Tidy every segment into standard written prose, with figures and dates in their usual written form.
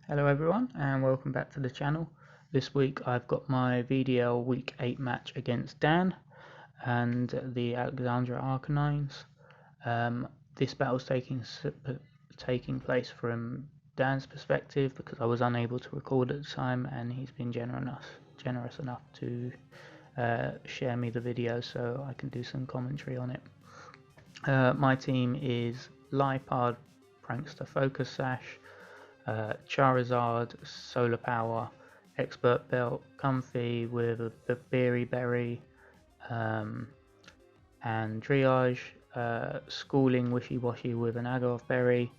Hello everyone and welcome back to the channel. This week I've got my VDL week 8 match against Dan and the Alexandra Arcanines. This battle's taking place from Dan's perspective because I was unable to record at the time, and he's been generous enough to share me the video so I can do some commentary on it. My team is Lipard, Prankster, Focus Sash, Charizard, Solar Power, Expert Belt, Comfy with a Beery Berry, and Triage, Schooling Wishy Washy with an Agave Berry,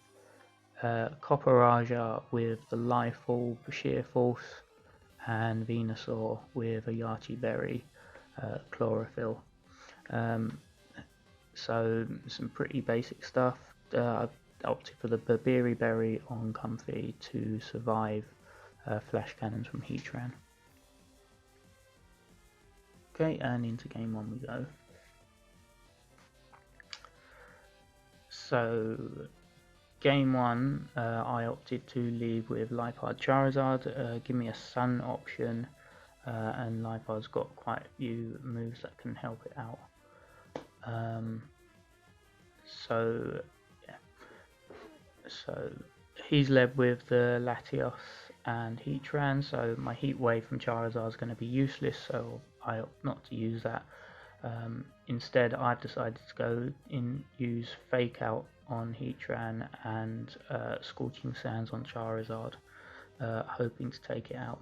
Copperaja with the Life Orb, Sheer Force, and Venusaur with a Yachi Berry, Chlorophyll. So some pretty basic stuff. I opted for the Beery Berry on Comfy to survive Flash Cannons from Heatran. Okay, and into game 1 we go. So, game 1, I opted to leave with Lipard Charizard. Give me a Sun option, and Lipard's got quite a few moves that can help it out. So he's led with the Latios and Heatran, so my Heat Wave from Charizard is going to be useless, so I opt not to use that. Instead, I've decided to go use Fake Out on Heatran and Scorching Sands on Charizard, hoping to take it out.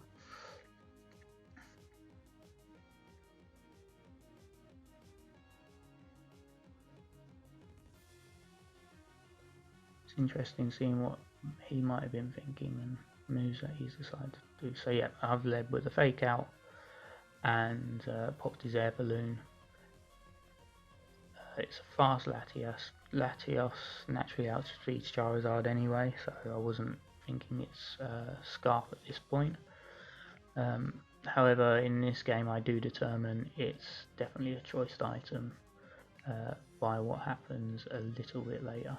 It's interesting seeing what he might have been thinking and moves that he's decided to do. So yeah, I've led with a Fake Out and popped his Air Balloon. It's a fast Latios. Latios naturally outspeeds Charizard anyway, so I wasn't thinking it's Scarf at this point. However, in this game I do determine it's definitely a choiced item by what happens a little bit later.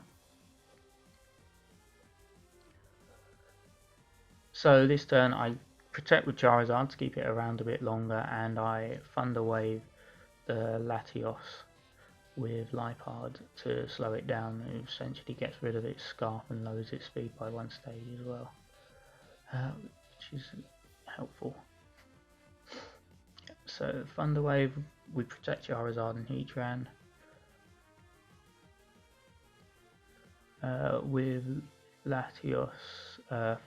So this turn I protect with Charizard to keep it around a bit longer, and I Thunder Wave the Latios with Lipard to slow it down. It essentially gets rid of its Scarf and lowers its speed by 1 stage as well, which is helpful. So Thunder Wave, we protect Charizard and Heatran. With Latios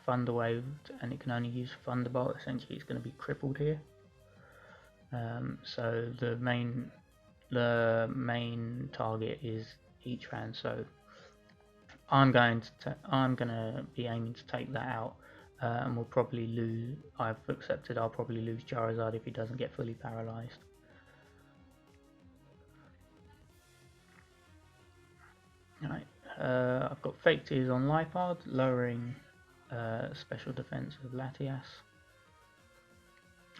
Thunder Waved, and it can only use Thunderbolt. Essentially it's going to be crippled here. So the main target is Heatran, so I'm going to be aiming to take that out, and we'll probably lose. I've accepted I'll probably lose Charizard if he doesn't get fully paralyzed. Right, I've got Fake Tears on Lipard, lowering special defense of Latias.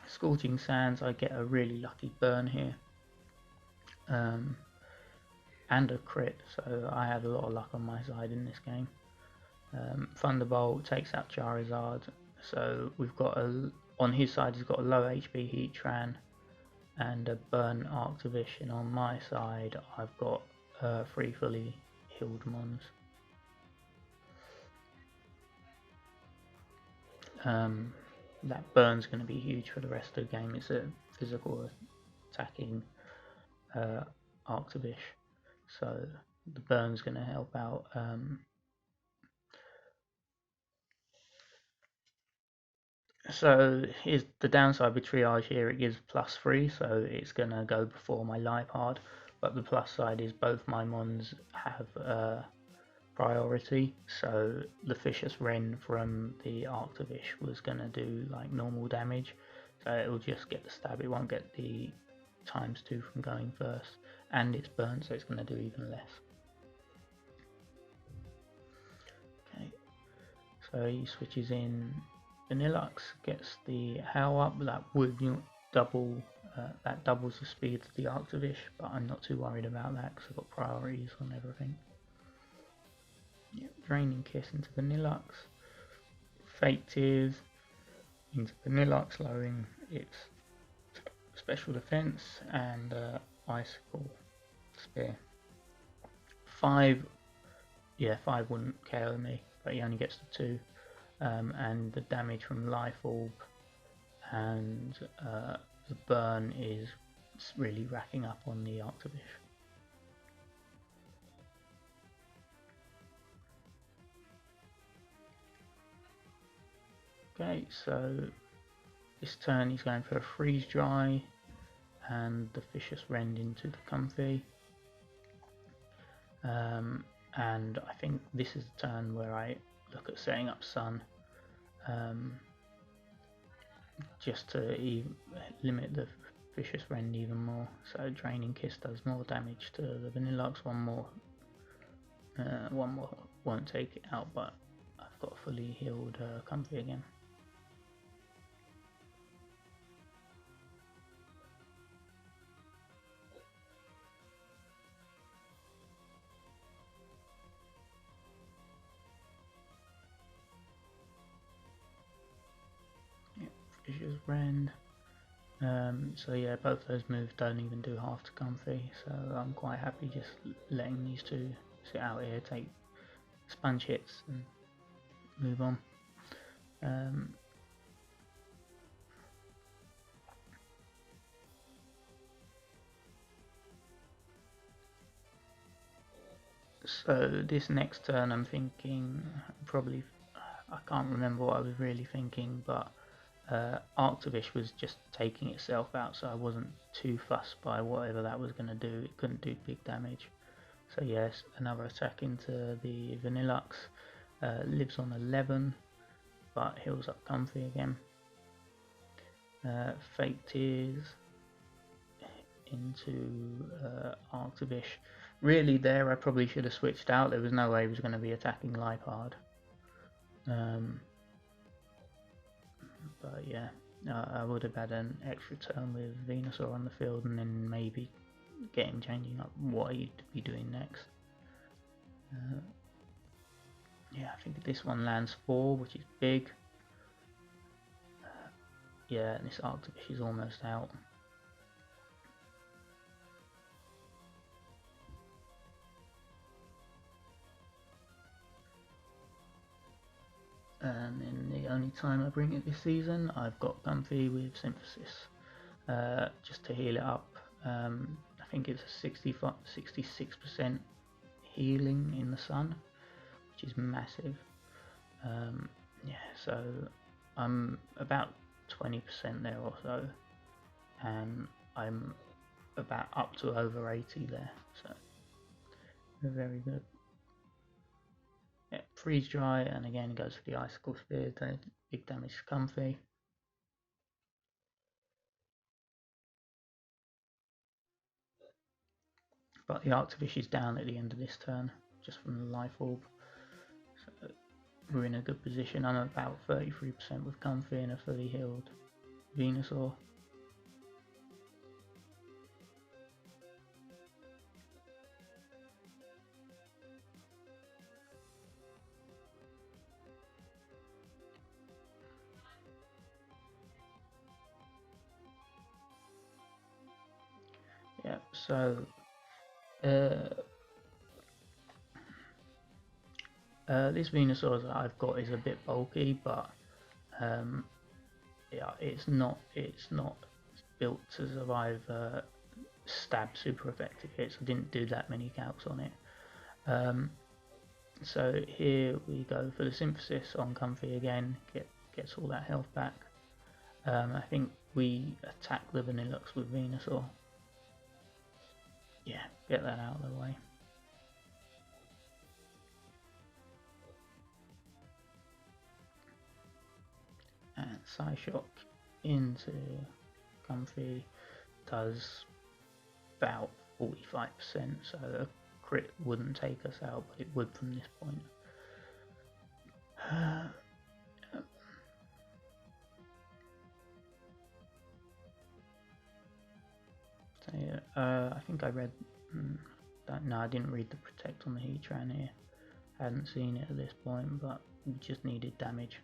Scorching Sands, I get a really lucky burn here. And a crit, so I had a lot of luck on my side in this game. Thunderbolt takes out Charizard, so we've got on his side he's got a low HP Heatran and a burn Arctovish, and on my side I've got 3 fully healed Mons. That burn's going to be huge for the rest of the game. It's a physical attacking Arctovish, so the burn's going to help out. So here's the downside with Triage here, it gives +3, so it's going to go before my Lipard, but the plus side is both my Mons have priority, so the Vicious Wren from the Arctovish was going to do like normal damage, so it will just get the stab, it won't get the ×2 from going first, and it's burnt, so it's going to do even less. Okay, so he switches in Vanillux, gets the Howl up, that would double, that doubles the speed of the Arctovish, but I'm not too worried about that because I've got priorities on everything. Yep, Draining Kiss into Vanillux. Fake Tears into Vanillux, lowering its special defense, and Icicle Spear. 5 wouldn't KO me, but he only gets the 2, and the damage from Life Orb and the burn is really racking up on the Arctovish. Okay, so this turn he's going for a Freeze Dry and the Vicious Rend into the Comfy. And I think this is the turn where I look at setting up Sun, just to limit the Vicious Rend even more. So Draining Kiss does more damage to the Vanillux, one more won't take it out, but I've got fully healed Comfy again. Vicious Rend. So yeah, both those moves don't even do half to Comfy, so I'm quite happy just letting these two sit out here, take sponge hits and move on. So this next turn I'm thinking probably, I can't remember what I was really thinking, but Arctovish was just taking itself out, so I wasn't too fussed by whatever that was going to do. It couldn't do big damage. So yes, another attack into the Vanillux, lives on 11, but heals up Comfy again. Fake Tears into Arctovish. Really there I probably should have switched out. There was no way he was going to be attacking Life Hard. But yeah, I would have had an extra turn with Venusaur on the field and then maybe get him changing up what he'd be doing next. Yeah, I think this one lands 4, which is big. Yeah, and this Arctovish is almost out. And then the only time I bring it this season, I've got Comfy with Synthesis, just to heal it up. I think it's a 66% healing in the sun, which is massive. Yeah, so I'm about 20% there or so, and I'm about up to over 80 there, so very good. Yeah, Freeze Dry, and again goes for the Icicle Spear, big damage to Comfy. But the Arctovish is down at the end of this turn, just from the Life Orb. So we're in a good position. I'm about 33% with Comfy and a fully healed Venusaur. Yep, so this Venusaur that I've got is a bit bulky, but yeah, it's not built to survive stab super effective hits. I didn't do that many calcs on it. So here we go for the Synthesis on Comfy again, gets all that health back. I think we attack the Vanillux with Venusaur. Yeah, get that out of the way. And Psyshock into Comfy does about 45%, so a crit wouldn't take us out, but it would from this point. So yeah, I think I read, no, I didn't read the Protect on the Heatran here. Hadn't seen it at this point, but we just needed damage.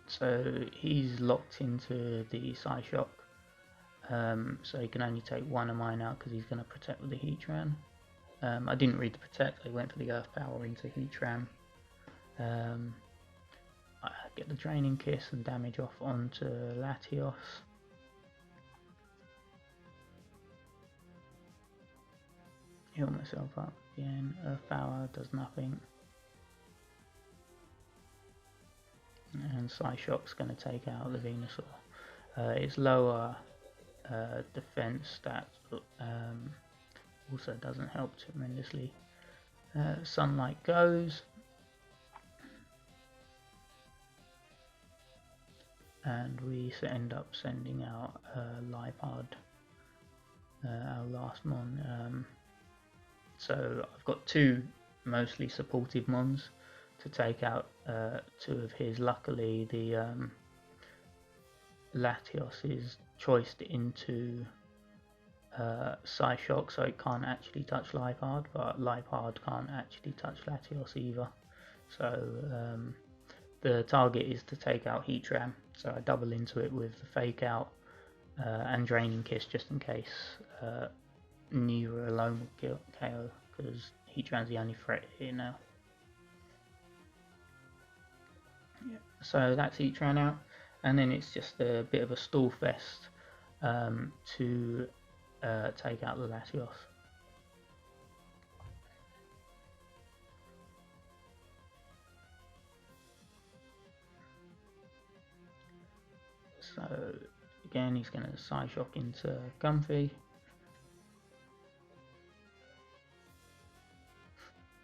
So he's locked into the Psy Shock, so he can only take one of mine out because he's going to protect with the Heatran. I didn't read the protect, I went for the Earth Power into Heatran. I get the Draining Kiss and damage off onto Latios. Heal myself up again. Earth Power does nothing. And Psyshock's going to take out the Venusaur. Its lower defense stat also doesn't help tremendously. Sunlight goes. And we end up sending out Lipard, our last Mon. So I've got two mostly supportive Mons to take out two of his. Luckily, the Latios is choiced into Psyshock, so it can't actually touch Lipard, but Lipard can't actually touch Latios either. So the target is to take out Heatran, so I double into it with the Fake Out and Draining Kiss just in case neither alone will kill KO, because Heatran's the only threat here now. Yeah. So that's Heatran out, and then it's just a bit of a stall fest to take out the Latios. So again, he's going to Psyshock into Comfy.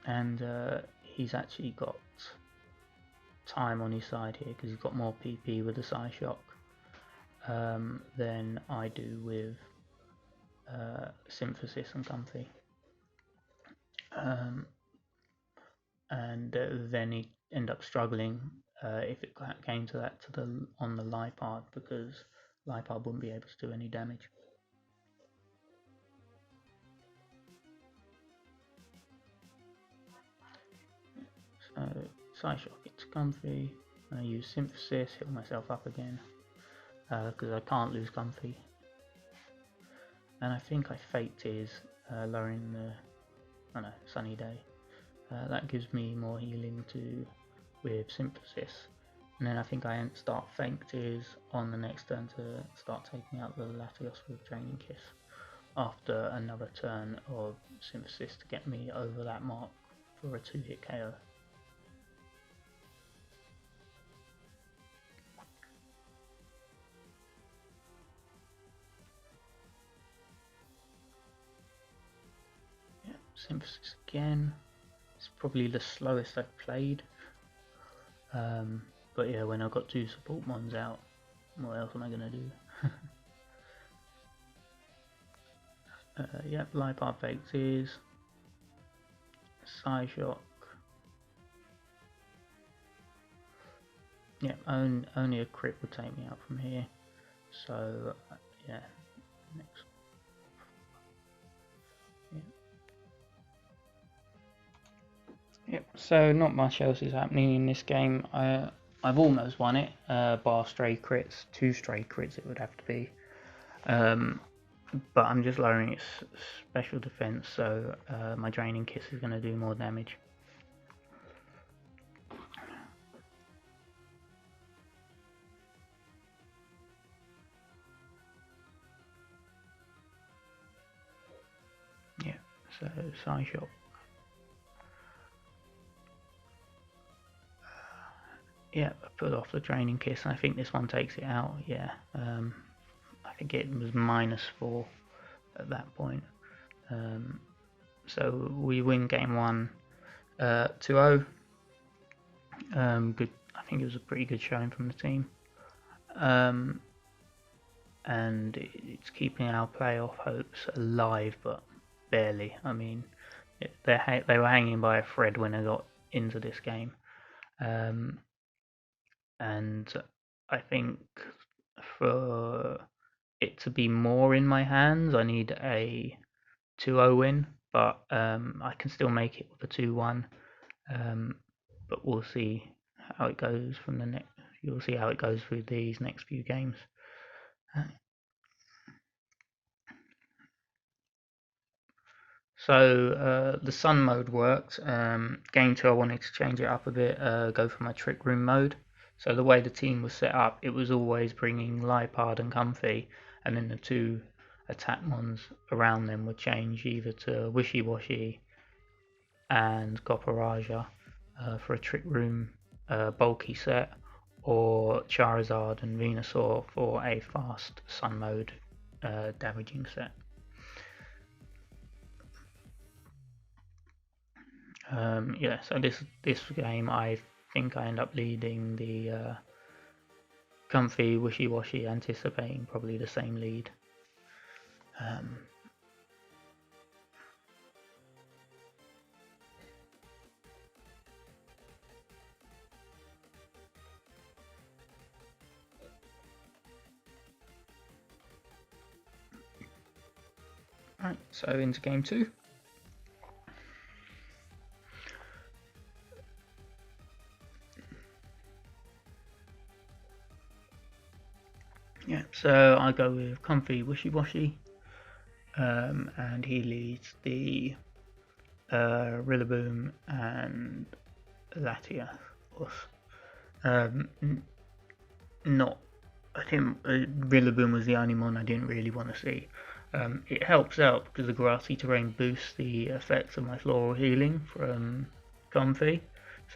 And he's actually got time on his side here because he's got more PP with the Psyshock than I do with Synthesis and Comfy. And then he'd end up struggling if it came to that on the Lipard, because Lipard wouldn't be able to do any damage. So Psyshock gets Comfy. I use Synthesis, heal myself up again because I can't lose Comfy. And I think I Fate Tears, lowering the Sunny Day. That gives me more healing with Synthesis. And then I think I start Fake Tears on the next turn to start taking out the Latios with Draining Kiss after another turn of Synthesis to get me over that mark for a 2-hit KO. Synthesis again. It's probably the slowest I've played. But yeah, when I've got two support Mons out, what else am I going to do? Yep, Lipard Fake Tears. Psyshock. Yep, only a crit would take me out from here. So, yeah, next. Yep, so not much else is happening in this game. I've almost won it, bar stray crits, 2 stray crits it would have to be. But I'm just lowering its special defense, so my Draining Kiss is going to do more damage. Yeah, so Psyshock. Yeah, I put off the Draining Kiss, and I think this one takes it out. Yeah, I think it was -4 at that point. So we win game 1 2-0. Good. I think it was a pretty good showing from the team. And it's keeping our playoff hopes alive, but barely. I mean, they were hanging by a thread when they got into this game. And I think for it to be more in my hands, I need a 2-0 win, but I can still make it with a 2-1. But we'll see how it goes from the next. You'll see how it goes with these next few games. So the sun mode worked. Game 2 I wanted to change it up a bit, go for my trick room mode. So the way the team was set up, it was always bringing Lipard and Comfy, and then the two attack mons around them would change either to Wishy Washy and Gopperaja for a trick room bulky set, or Charizard and Venusaur for a fast sun mode damaging set. Yeah, so this game I think I end up leading the Comfy, Wishy Washy, anticipating probably the same lead. Right, so into game 2. Yeah, so I go with Comfy, Wishy Washy, and he leads the Rillaboom and Latias. Not, I think Rillaboom was the only one I didn't really want to see. It helps out because the grassy terrain boosts the effects of my floral healing from Comfy,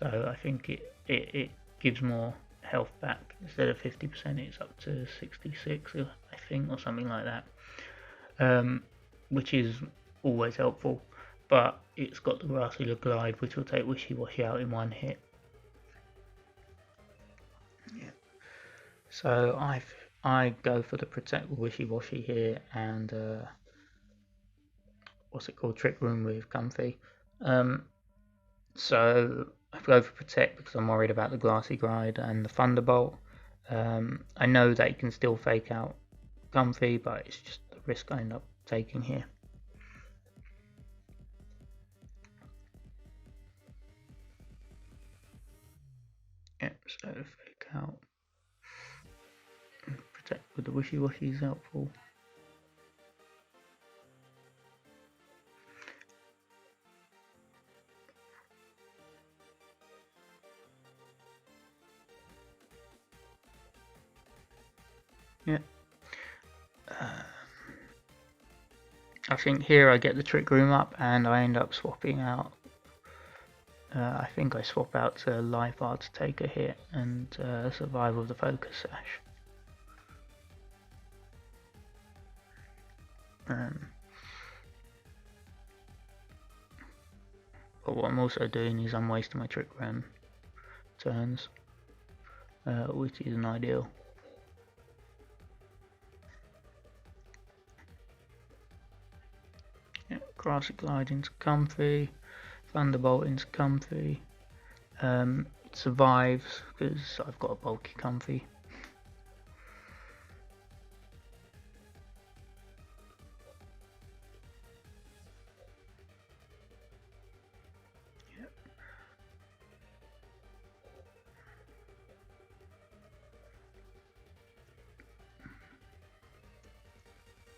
so I think it gives more health back. Instead of 50%, it's up to 66, I think, or something like that, which is always helpful. But it's got the grassy glide, which will take Wishy Washy out in one hit. Yeah. So I go for the Protect with Wishy Washy here, and what's it called, Trick Room with Comfy. So I go for Protect because I'm worried about the Glassy Glide and the Thunderbolt. I know that you can still fake out Comfy, but it's just the risk I end up taking here. Yep, so fake out. Protect with the Wishy Washy is helpful. Yeah. I think here I get the Trick Room up and I end up swapping out. I think I swap out to Life Art to take a hit and survive with the Focus Sash. But what I'm also doing is I'm wasting my Trick Room turns, which isn't ideal. Yeah, Grassy Glide into Comfy, Thunderbolt into Comfy. It survives because I've got a bulky Comfy.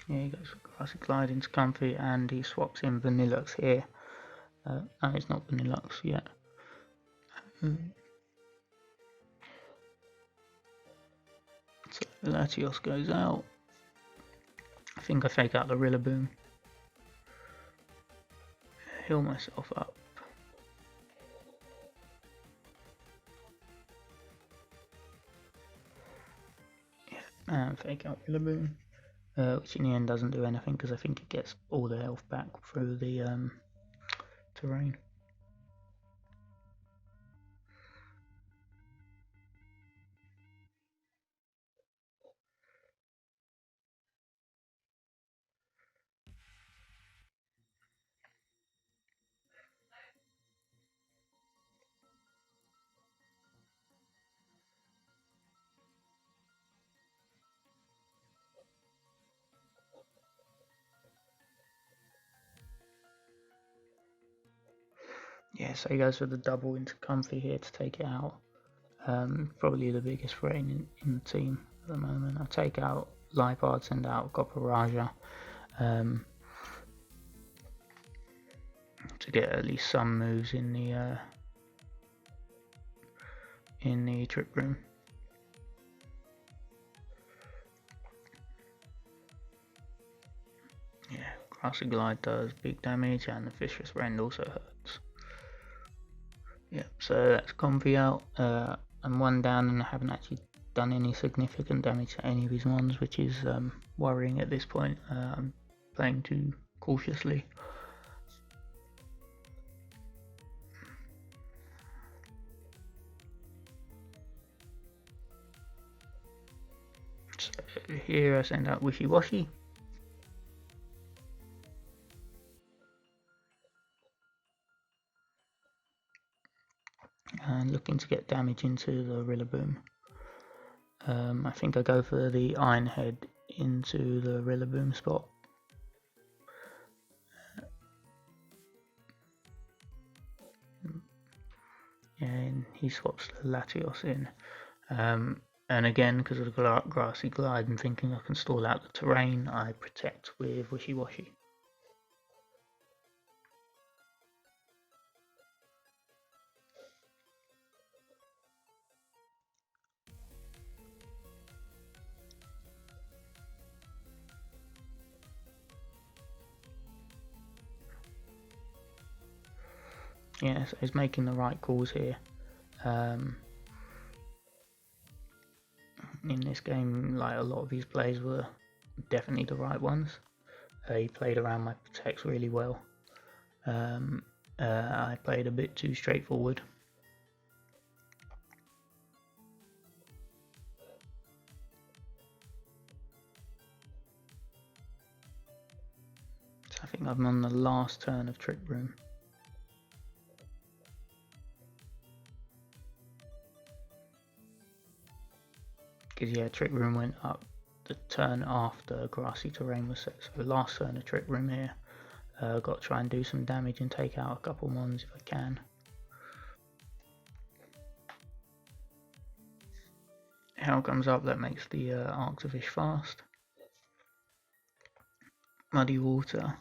Yeah, he goes for Grassy Glide into Comfy, and he swaps in Vanillux here. No, it's not Vanillux yet. So Latios goes out. I think I fake out the Rillaboom. Heal myself up. Yeah, and fake out Rillaboom. Which in the end doesn't do anything because I think it gets all the health back through the terrain. Yeah, so he goes for the double into Comfy here to take it out. Probably the biggest threat in the team at the moment. I take out Lipard, send out Copper Raja to get at least some moves in the Trick Room. Yeah, Grassy Glide does big damage, and the Vicious Rend also hurts. Yeah, so that's Comfy out. I'm one down, and I haven't actually done any significant damage to any of his mons, which is worrying at this point. I'm playing too cautiously. So here I send out Wishy Washy. And looking to get damage into the Rillaboom. I think I go for the Iron Head into the Rillaboom spot. And he swaps the Latios in. And again, because of the Grassy Glide, I'm thinking I can stall out the terrain. I protect with Wishy Washy. Yeah, so he's making the right calls here. In this game, like a lot of his plays were definitely the right ones. He played around my protects really well. I played a bit too straightforward. So I think I'm on the last turn of Trick Room. Because yeah, Trick Room went up the turn after Grassy Terrain was set. So last turn of Trick Room here. Got to try and do some damage and take out a couple mons if I can. Hell comes up, that makes the Arctofish fast. Muddy Water.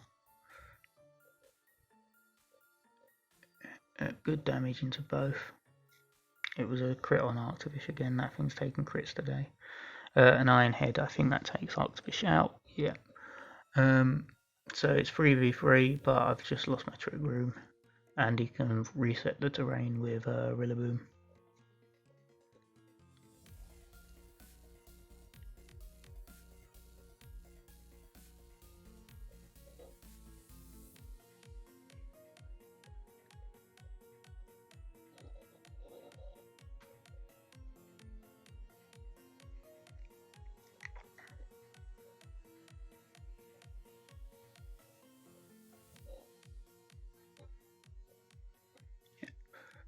Good damage into both. It was a crit on Arctofish again, that thing's taking crits today. An Iron Head, I think that takes Arctofish out, yeah. So it's 3v3, but I've just lost my Trick Room. And he can reset the terrain with Rillaboom.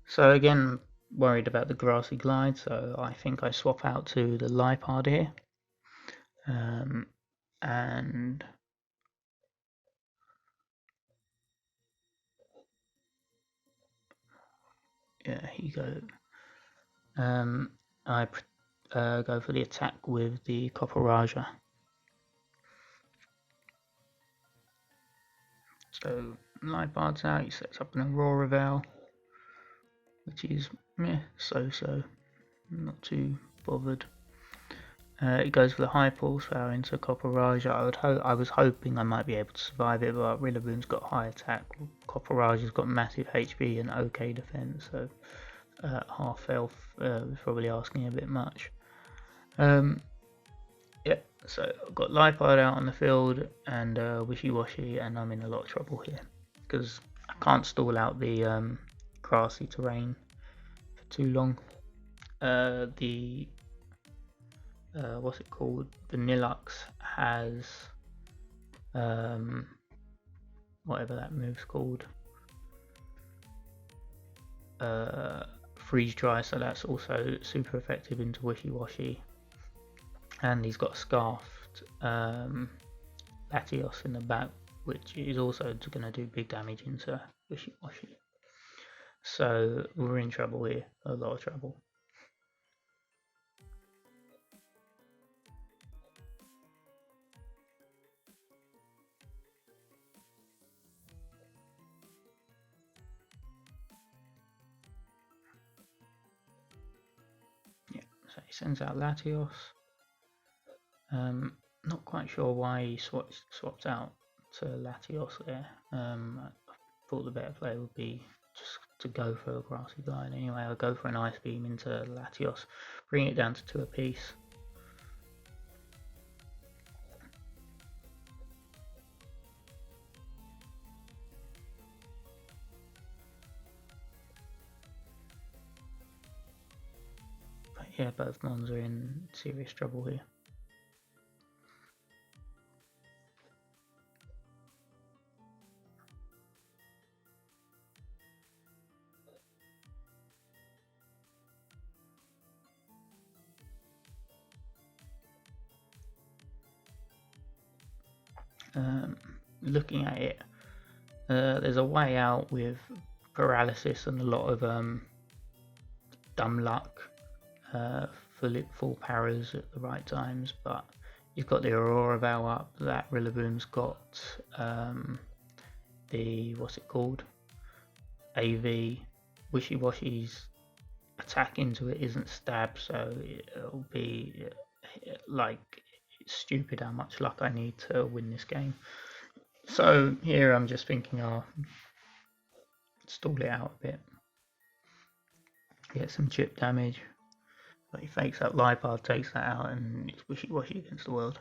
So again, worried about the Grassy Glide, so I think I swap out to the Lipard here. And yeah, here you go. I go for the attack with the Copper Raja. So Lipard's out, he sets up an Aurora Veil, which is so, not too bothered. It goes for the High Pulse Power into Copper Raja. I was hoping I might be able to survive it, but Rillaboom's got high attack. Copper Raja's got massive HP and OK defense, so half health was probably asking a bit much. Yeah, so I've got Lipard out on the field and Wishy Washy, and I'm in a lot of trouble here because I can't stall out the Grassy Terrain for too long. What's it called? The Nilux has whatever that move's called. Freeze Dry, so that's also super effective into Wishy Washy. And he's got Scarfed Latios in the back, which is also going to do big damage into Wishy Washy. So we're in trouble here, a lot of trouble. Yeah, so he sends out Latios. Not quite sure why he swapped out to Latios there. I thought the better play would be just to go for a Grassy Glide anyway. I'll go for an Ice Beam into Latios, bring it down to 2 apiece. But yeah, both mons are in serious trouble here. Looking at it, there's a way out with paralysis and a lot of dumb luck, full paras at the right times, but you've got the Aurora Vow up, that Rillaboom's got the, what's it called, AV, Wishy-Washy's attack into it isn't stab, so it'll be like, it's stupid how much luck I need to win this game. So here I'm just thinking I'll stall it out a bit, get some chip damage, but he fakes up Lipard, takes that out, and it's Wishy-Washy against the world.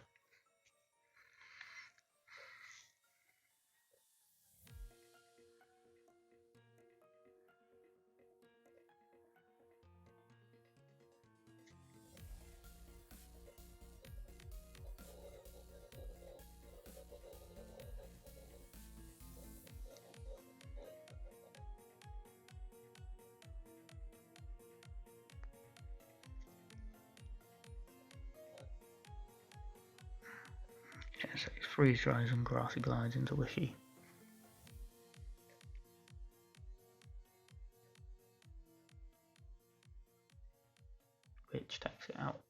Yeah, so it's Freeze Dries and Grassy Glides into Wishy. Which takes it out.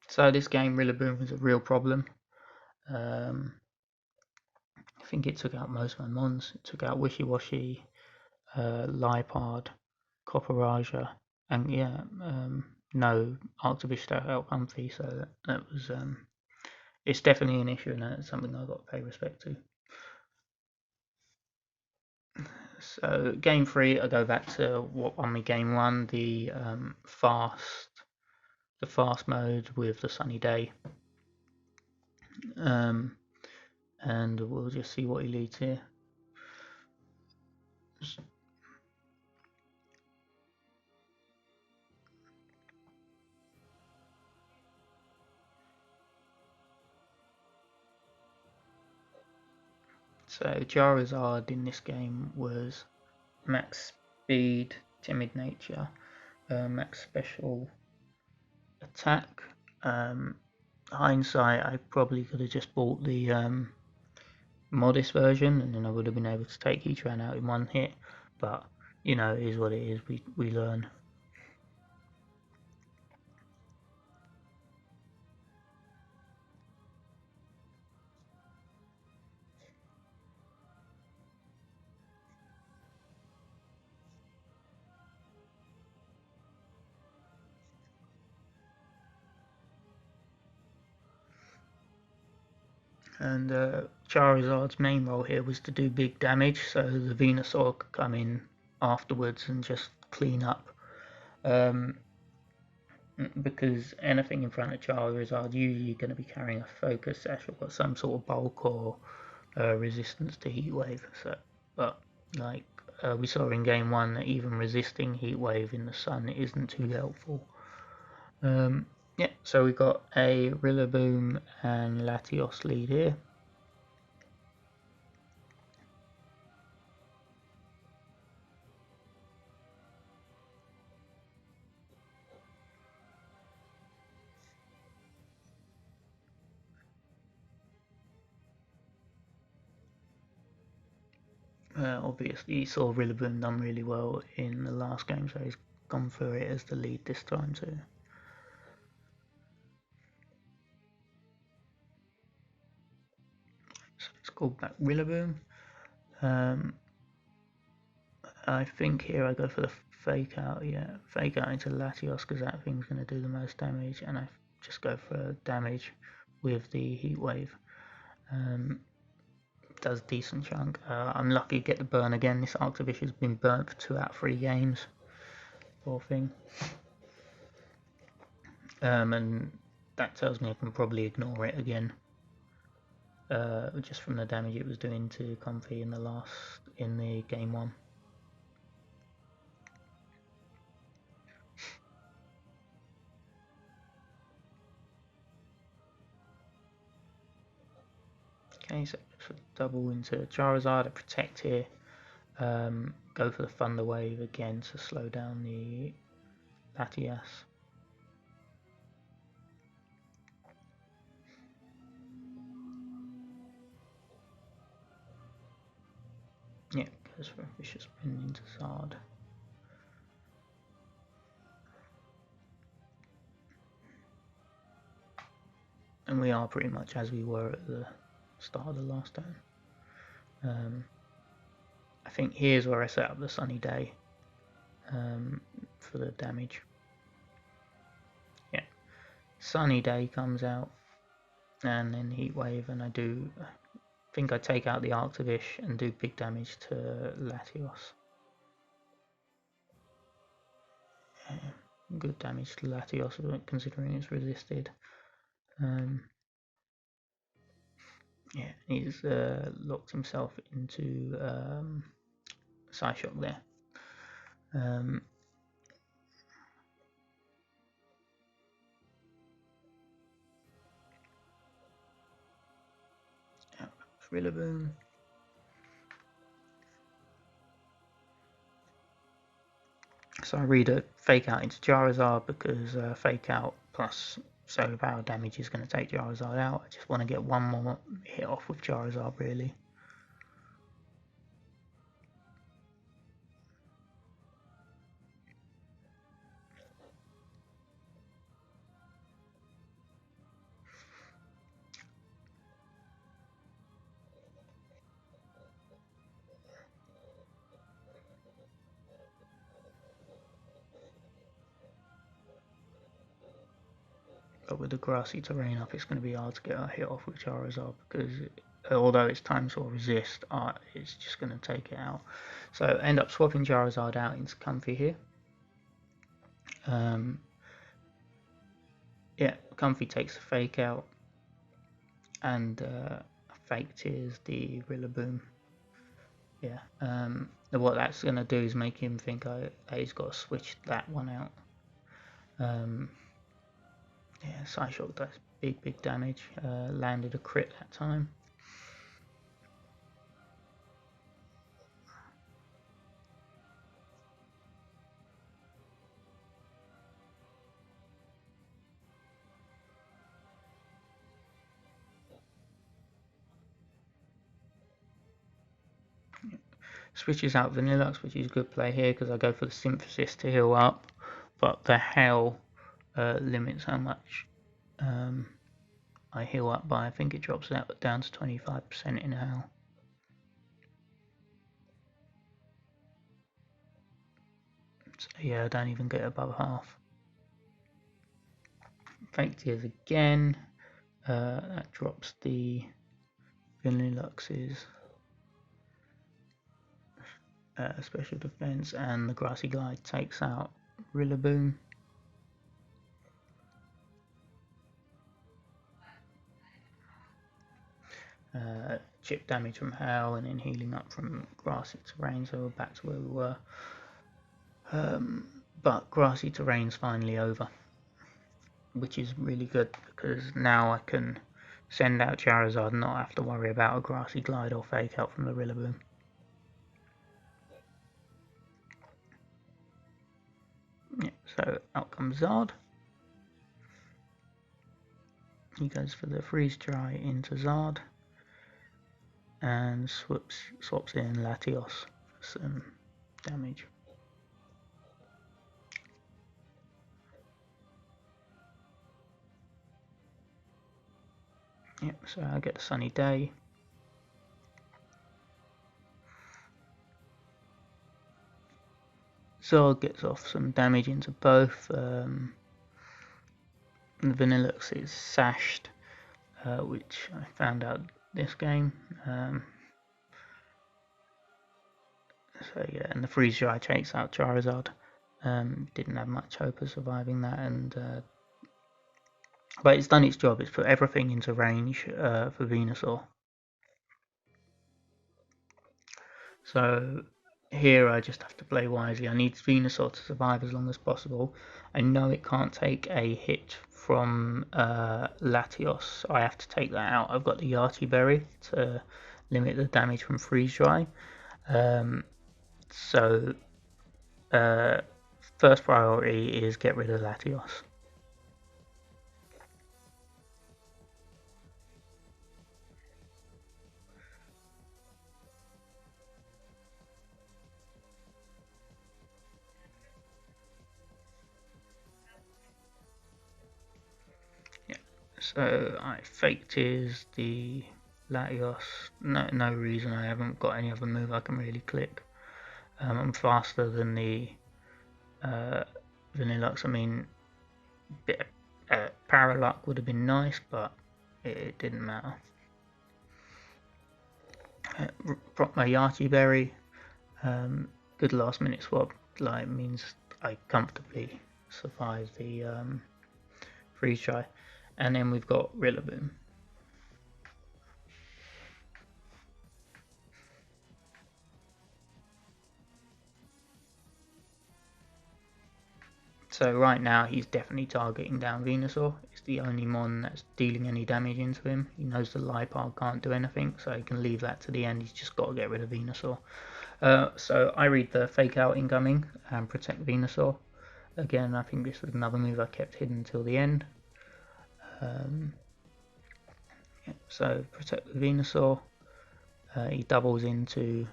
So this game, Rillaboom was a real problem. I think it took out most of my mons. It took out Wishy-Washy, Lipard, Copperaja, and yeah, no Arctivish out Comfy, so that was it's definitely an issue, and it's something I've got to pay respect to. So game 3, I go back to what won me game 1, the fast mode with the sunny day, and we'll just see what he leads here. So Charizard in this game was max speed, timid nature, max special attack. Hindsight, I probably could have just bought the modest version, and then I would have been able to take each round out in one hit. But you know, it is what it is. We learn. And Charizard's main role here was to do big damage, so the Venusaur could come in afterwards and just clean up. Because anything in front of Charizard usually going to be carrying a focus sash or got some sort of bulk or resistance to Heat Wave. So, but like we saw in game 1, that even resisting Heat Wave in the sun isn't too helpful. Yeah, so we got a Rillaboom and Latios lead here. Obviously, he saw Rillaboom done really well in the last game, so he's gone for it as the lead this time too. So it's called back Rillaboom. I think here I go for the fake out, fake out into Latios because that thing's going to do the most damage, and I just go for damage with the Heat Wave. Does decent chunk. I'm lucky to get the burn again. This Arctovish has been burnt for 2 out of 3 games. Poor thing. And that tells me I can probably ignore it again. Just from the damage it was doing to Comfy in the game 1. Okay, so double into Charizard to protect here. Go for the Thunder Wave again to slow down the Latias. Yeah, goes for a Vicious Spin into Zard. And we are pretty much as we were at the start of the last turn. I think here's where I set up the Sunny Day for the damage. Yeah, Sunny Day comes out, and then Heat Wave, and I think I take out the Arctovish and do big damage to Latios. Good damage to Latios considering it's resisted. Yeah, he's locked himself into Psyshock there. Rillaboom. So I read a fake out into Charizard because fake out plus solar power damage is going to take Charizard out. I just want to get one more hit off with Charizard really. But with the grassy terrain up, it's going to be hard to get a hit off with Charizard because although it's time sort resist, it's just going to take it out. So end up swapping Charizard out into Comfy here. Yeah, Comfy takes the fake out and fake tears the Rillaboom. Yeah, what that's going to do is make him think he's got to switch that one out. Yeah, Psyshock does big damage. Landed a crit that time. Switches out Vanillux, which is a good play here because I go for the Synthesis to heal up, but the Hail limits how much I heal up by. I think it drops that down to 25% in Hail. So yeah, I don't even get above half. Fake Tears again. That drops the Vanilux's special defense, and the Grassy Glide takes out Rillaboom. Chip damage from Hail and then healing up from Grassy Terrain, so we're back to where we were. But Grassy Terrain's finally over, which is really good because now I can send out Charizard and not have to worry about a Grassy Glide or Fake Out from the Rillaboom. Yeah, so out comes Zard. He goes for the Freeze Dry into Zard. and swaps in Latios for some damage. Yep, so I get the Sunny Day. Zord gets off some damage into both. The Vanillux is sashed, which I found out this game. So yeah, and the Freeze Dry takes out Charizard. Didn't have much hope of surviving that, and but it's done its job. It's put everything into range for Venusaur. So here I just have to play wisely. I need Venusaur to survive as long as possible. I know it can't take a hit from Latios. I have to take that out. I've got the Yati Berry to limit the damage from Freeze Dry. So first priority is get rid of Latios. So I Fake Tears the Latios. No reason. I haven't got any other move I can really click. I'm faster than the Vanillux. I mean, bit Paraluck would have been nice, but it didn't matter. Drop my Yati Berry. Good last minute swap. Like means I comfortably survive the Freeze Dry. And then we've got Rillaboom. So right now he's definitely targeting down Venusaur. It's the only mon that's dealing any damage into him. He knows the Liepard can't do anything, so he can leave that to the end. He's just got to get rid of Venusaur. So I read the Fake Out incoming and protect Venusaur. Again, I think this was another move I kept hidden until the end. So protect the Venusaur. He doubles into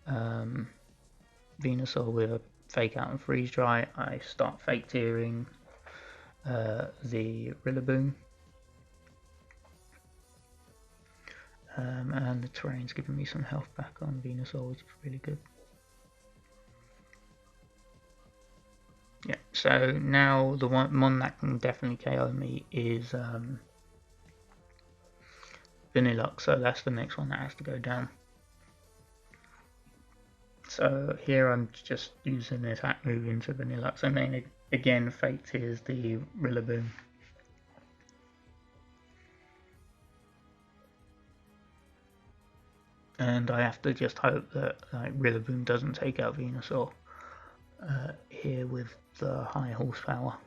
Venusaur with a Fake Out and Freeze Dry. I start Fake Tearing the Rillaboom. And the terrain's giving me some health back on Venusaur, which is really good. Yeah, so now the one mon that can definitely KO me is Vanillux, so that's the next one that has to go down. So here I'm just using the attack move into Vanillux, and then again Fate is the Rillaboom. And I have to just hope that Rillaboom doesn't take out Venusaur here with the high horsepower.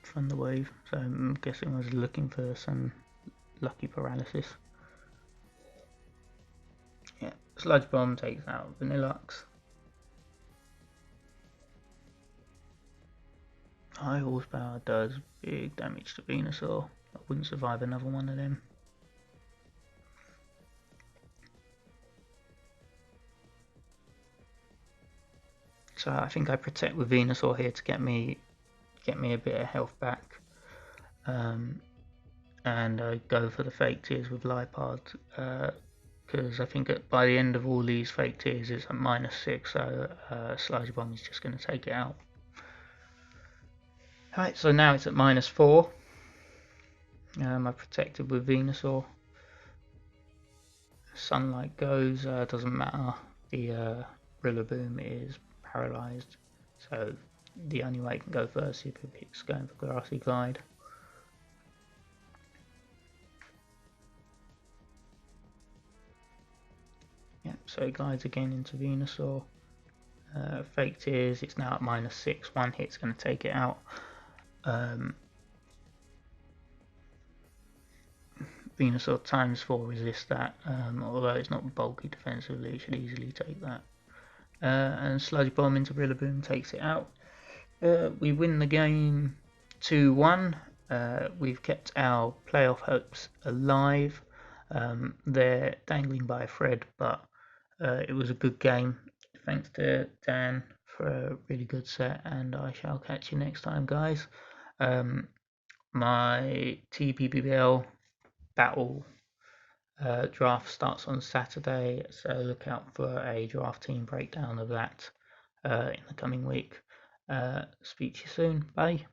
Thunder Wave, so I'm guessing I was looking for some lucky paralysis. Yeah, Sludge Bomb takes out Vanillux. High horsepower does big damage to Venusaur. I wouldn't survive another one of them. So I think I protect with Venusaur here to get me a bit of health back. And I go for the Fake Tears with Liepard because I think by the end of all these Fake Tears it's at -6, so Sludge Bomb is just going to take it out. Alright, so now it's at -4. I protected with Venusaur. Sunlight goes, doesn't matter. The Rillaboom is paralysed, so the only way it can go first is going for Grassy Glide. Yep, so it glides again into Venusaur. Fake Tears, it's now at -6. One hit's going to take it out. Venusaur ×4 resist that, although it's not bulky defensively, it should easily take that. And Sludge Bomb into Rillaboom takes it out. We win the game 2-1. We've kept our playoff hopes alive. They're dangling by a thread, but it was a good game. Thanks to Dan for a really good set, and I shall catch you next time, guys. My TPBL battle draft starts on Saturday, so look out for a draft team breakdown of that in the coming week. Speak to you soon. Bye.